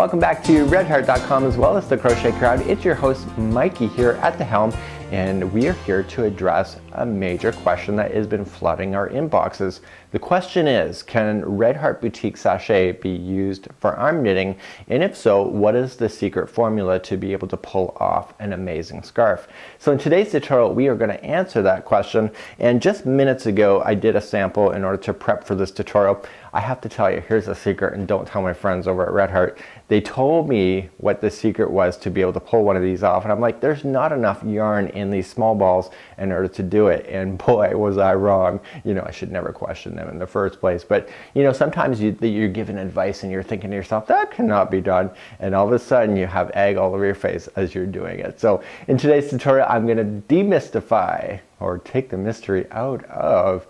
Welcome back to redheart.com as well as the Crochet Crowd. It's your host Mikey here at the helm, and we are here to address a major question that has been flooding our inboxes. The question is, can Red Heart Boutique Sashay be used for arm knitting? And if so, what is the secret formula to be able to pull off an amazing scarf? So in today's tutorial, we are going to answer that question. And just minutes ago, I did a sample in order to prep for this tutorial. I have to tell you, here's a secret, and don't tell my friends over at Red Heart. They told me what the secret was to be able to pull one of these off, and I'm like, there's not enough yarn in these small balls in order to do it. And boy, was I wrong. You know, I should never question them in the first place. But you know, sometimes you're given advice and you're thinking to yourself, that cannot be done. And all of a sudden you have egg all over your face as you're doing it. So in today's tutorial, I'm going to demystify or take the mystery out of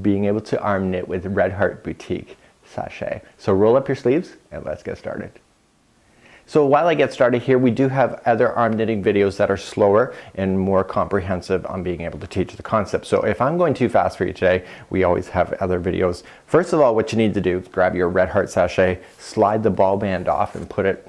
being able to arm knit with Red Heart Boutique Sashay. So roll up your sleeves and let's get started. So while I get started here, we do have other arm knitting videos that are slower and more comprehensive on being able to teach the concept. So if I'm going too fast for you today, we always have other videos. First of all, what you need to do is grab your Red Heart Sashay, slide the ball band off and put it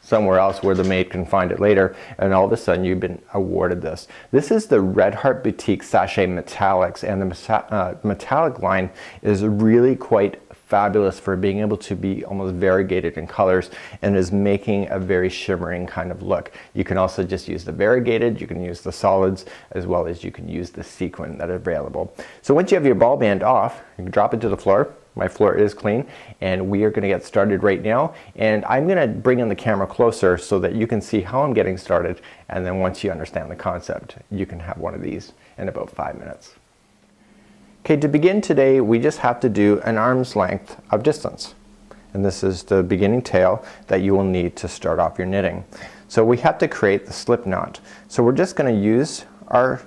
somewhere else where the maid can find it later, and all of a sudden you've been awarded this. This is the Red Heart Boutique Sashay Metallics, and the metallic line is really quite fabulous for being able to be almost variegated in colors and is making a very shimmering kind of look. You can also just use the variegated, you can use the solids, as well as you can use the sequin that are available. So once you have your ball band off, you can drop it to the floor. My floor is clean, and we are going to get started right now. And I'm going to bring in the camera closer so that you can see how I'm getting started. And then once you understand the concept, you can have one of these in about 5 minutes. Okay, to begin today, we just have to do an arm's length of distance. And this is the beginning tail that you will need to start off your knitting. So we have to create the slip knot. So we're just going to use our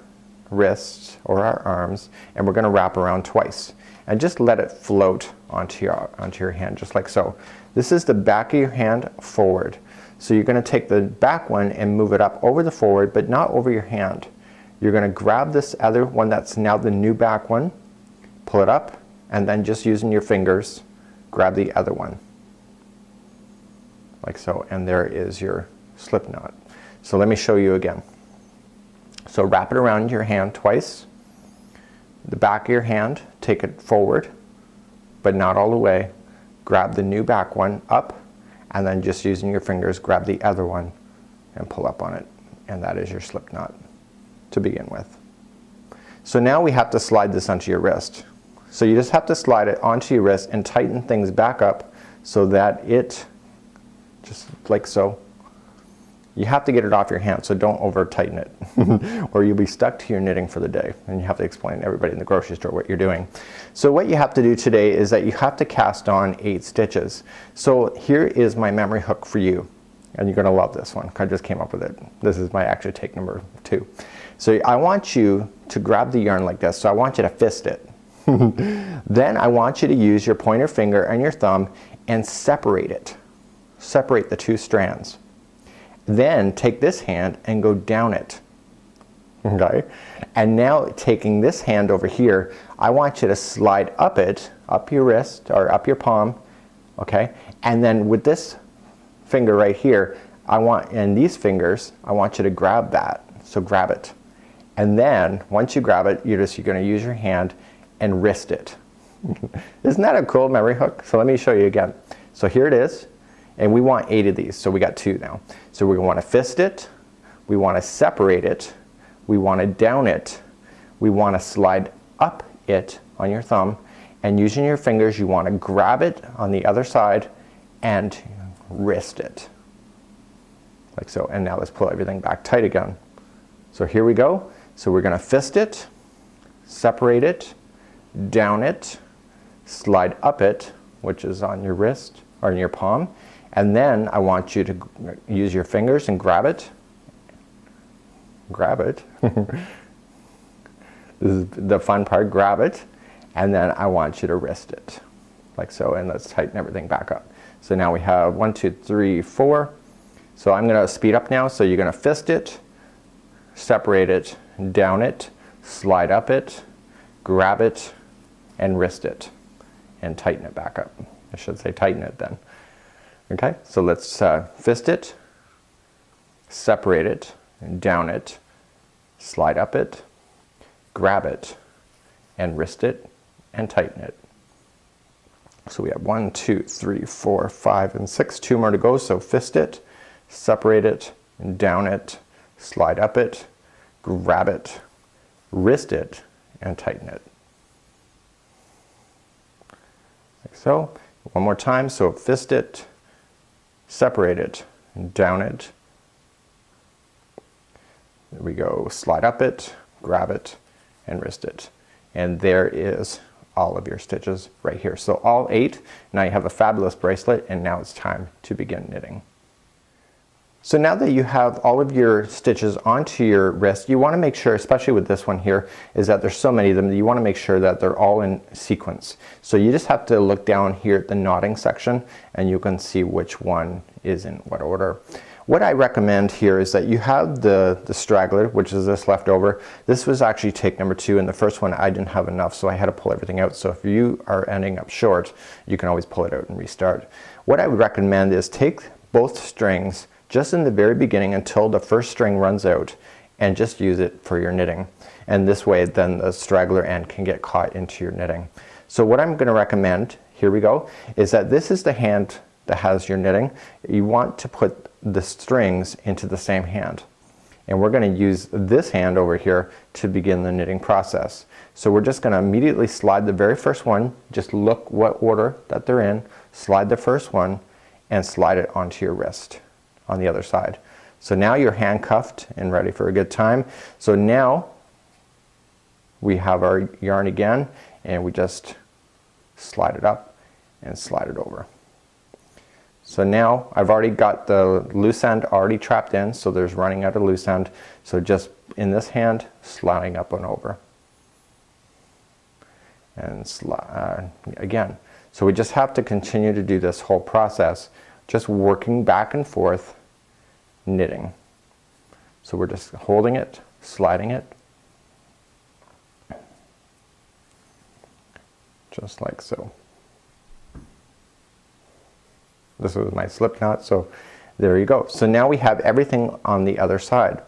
wrists or our arms, and we're going to wrap around twice. And just let it float onto your hand, just like so. This is the back of your hand forward. So you're going to take the back one and move it up over the forward, but not over your hand. You're going to grab this other one that's now the new back one, pull it up, and then just using your fingers, grab the other one. Like so, and there is your slip knot. So let me show you again. So wrap it around your hand twice. The back of your hand, take it forward, but not all the way. Grab the new back one up, and then just using your fingers, grab the other one and pull up on it. And that is your slip knot to begin with. So now we have to slide this onto your wrist. So you just have to slide it onto your wrist and tighten things back up so that it, just like so. You have to get it off your hand, so don't over tighten it or you'll be stuck to your knitting for the day and you have to explain to everybody in the grocery store what you're doing. So what you have to do today is that you have to cast on 8 stitches. So here is my memory hook for you, and you're going to love this one. I just came up with it. This is my actual take number 2. So I want you to grab the yarn like this. So I want you to fist it. Then I want you to use your pointer finger and your thumb and separate it. Separate the 2 strands. Then take this hand and go down it. Okay? And now taking this hand over here, I want you to slide up it, up your wrist or up your palm. Okay? And then with this finger right here, and these fingers, I want you to grab that. So grab it. And then once you grab it, you're going to use your hand and wrist it. Isn't that a cool memory hook? So let me show you again. So here it is. And we want 8 of these, so we got 2 now. So we want to fist it, we want to separate it, we want to down it, we want to slide up it on your thumb, and using your fingers you want to grab it on the other side and wrist it. Like so, and now let's pull everything back tight again. So here we go. So we're going to fist it, separate it, down it, slide up it, which is on your wrist or in your palm. And then I want you to use your fingers and grab it. Grab it. This is the fun part. Grab it. And then I want you to wrist it. Like so. And let's tighten everything back up. So now we have 1, 2, 3, 4. So I'm going to speed up now. So you're going to fist it, separate it, down it, slide up it, grab it, and wrist it. And tighten it back up. I should say tighten it then. Okay, so let's fist it, separate it, down it, slide up it, grab it, and wrist it, and tighten it. So we have 1, 2, 3, 4, 5, and 6. 2 more to go. So fist it, separate it, down it, slide up it, grab it, wrist it, and tighten it. Like so. One more time. So fist it, separate it, down it. There we go. Slide up it, grab it, and wrist it. And there is all of your stitches right here. So all 8. Now you have a fabulous bracelet, and now it's time to begin knitting. So now that you have all of your stitches onto your wrist, you want to make sure, especially with this one here, is that there's so many of them that you want to make sure that they're all in sequence. So you just have to look down here at the knotting section and you can see which one is in what order. What I recommend here is that you have the straggler, which is this leftover. This was actually take number 2, and the first one I didn't have enough, so I had to pull everything out. So if you are ending up short, you can always pull it out and restart. What I would recommend is take both strings just in the very beginning until the first string runs out, and just use it for your knitting. And this way then the straggler end can get caught into your knitting. So what I'm going to recommend, here we go, is that this is the hand that has your knitting. You want to put the strings into the same hand, and we're going to use this hand over here to begin the knitting process. So we're just going to immediately slide the very first one, just look what order that they're in, slide the first one, and slide it onto your wrist on the other side. So now you're handcuffed and ready for a good time. So now we have our yarn again, and we just slide it up and slide it over. So now I've already got the loose end already trapped in, so there's running out of loose end. So just in this hand, sliding up and over. And again. So we just have to continue to do this whole process, just working back and forth, knitting. So we're just holding it, sliding it, just like so. This was my slip knot, so there you go. So now we have everything on the other side.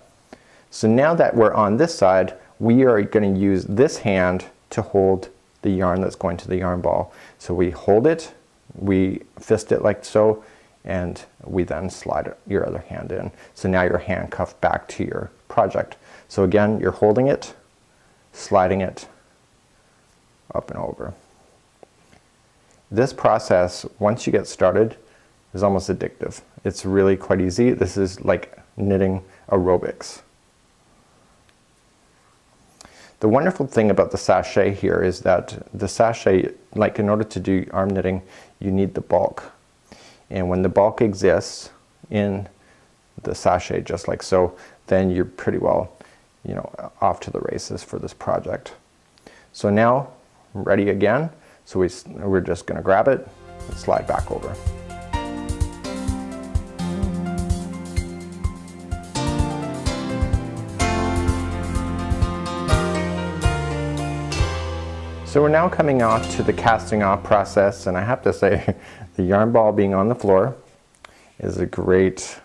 So now that we're on this side, we are going to use this hand to hold the yarn that's going to the yarn ball. So we hold it, we fist it like so, and we then slide your other hand in. So now you're handcuffed back to your project. So again, you're holding it, sliding it up and over. This process, once you get started, is almost addictive. It's really quite easy. This is like knitting aerobics. The wonderful thing about the sachet here is that the sachet, like in order to do arm knitting, you need the bulk. And when the bulk exists in the sachet, just like so, then you're pretty well, you know, off to the races for this project. So now, ready again. So we're just going to grab it and slide back over. So we're now coming off to the casting off process, and I have to say the yarn ball being on the floor is a great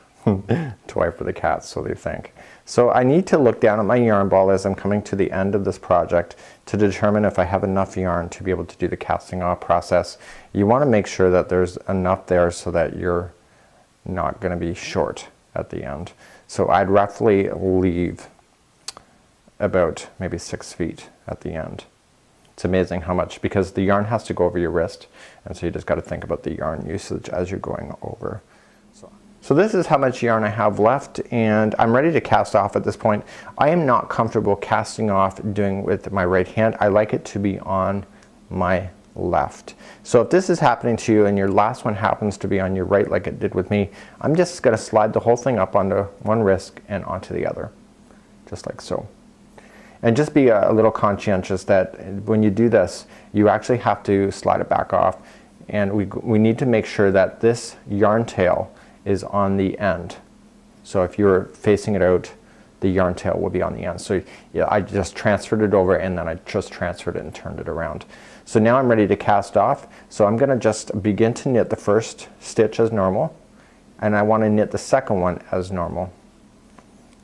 toy for the cats, so they think. So I need to look down at my yarn ball as I'm coming to the end of this project to determine if I have enough yarn to be able to do the casting off process. You want to make sure that there's enough there so that you're not going to be short at the end. So I'd roughly leave about maybe 6 feet at the end. It's amazing how much, because the yarn has to go over your wrist, and so you just got to think about the yarn usage as you're going over. So this is how much yarn I have left, and I'm ready to cast off at this point. I am not comfortable casting off doing with my right hand. I like it to be on my left. So if this is happening to you and your last one happens to be on your right like it did with me, I'm just going to slide the whole thing up onto one wrist and onto the other, just like so. And just be a little conscientious that when you do this, you actually have to slide it back off. And we need to make sure that this yarn tail is on the end. So if you're facing it out the yarn tail will be on the end. So yeah, I just transferred it over and then I just transferred it and turned it around. So now I'm ready to cast off. So I'm gonna just begin to knit the first stitch as normal, and I want to knit the second one as normal.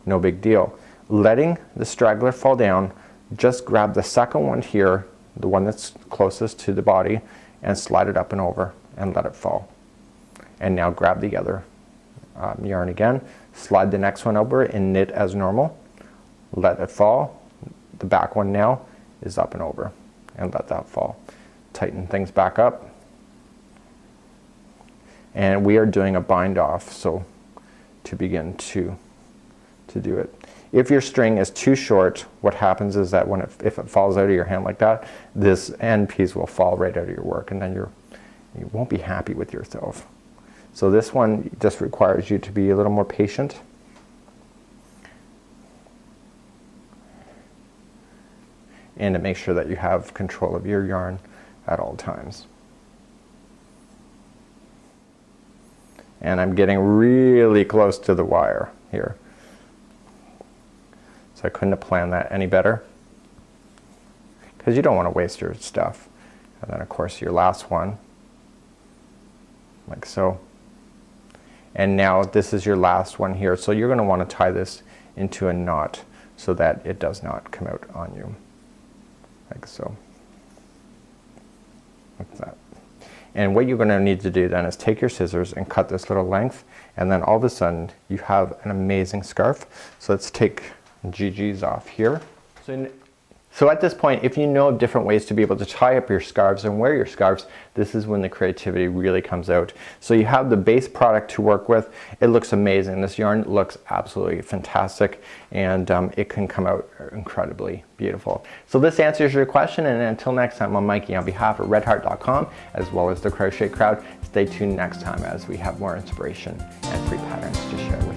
No big deal. Letting the straggler fall down, just grab the second one here, the one that's closest to the body, and slide it up and over and let it fall. And now grab the other yarn again, slide the next one over and knit as normal, let it fall. The back one now is up and over, and let that fall. Tighten things back up. And we are doing a bind off, so to begin to do it. If your string is too short, what happens is that if it falls out of your hand like that, this end piece will fall right out of your work, and then you won't be happy with yourself. So this one just requires you to be a little more patient. And to make sure that you have control of your yarn at all times. And I'm getting really close to the wire here. So I couldn't have planned that any better, because you don't want to waste your stuff. And then of course your last one, like so. And now this is your last one here. So you're going to want to tie this into a knot so that it does not come out on you. Like so. Like that. And what you're going to need to do then is take your scissors and cut this little length, and then all of a sudden you have an amazing scarf. So let's take GG's off here. So at this point, if you know of different ways to be able to tie up your scarves and wear your scarves, this is when the creativity really comes out. So you have the base product to work with. It looks amazing. This yarn looks absolutely fantastic, and it can come out incredibly beautiful. So this answers your question, and until next time, I'm Mikey on behalf of redheart.com as well as the Crochet Crowd. Stay tuned next time as we have more inspiration and free patterns to share with you.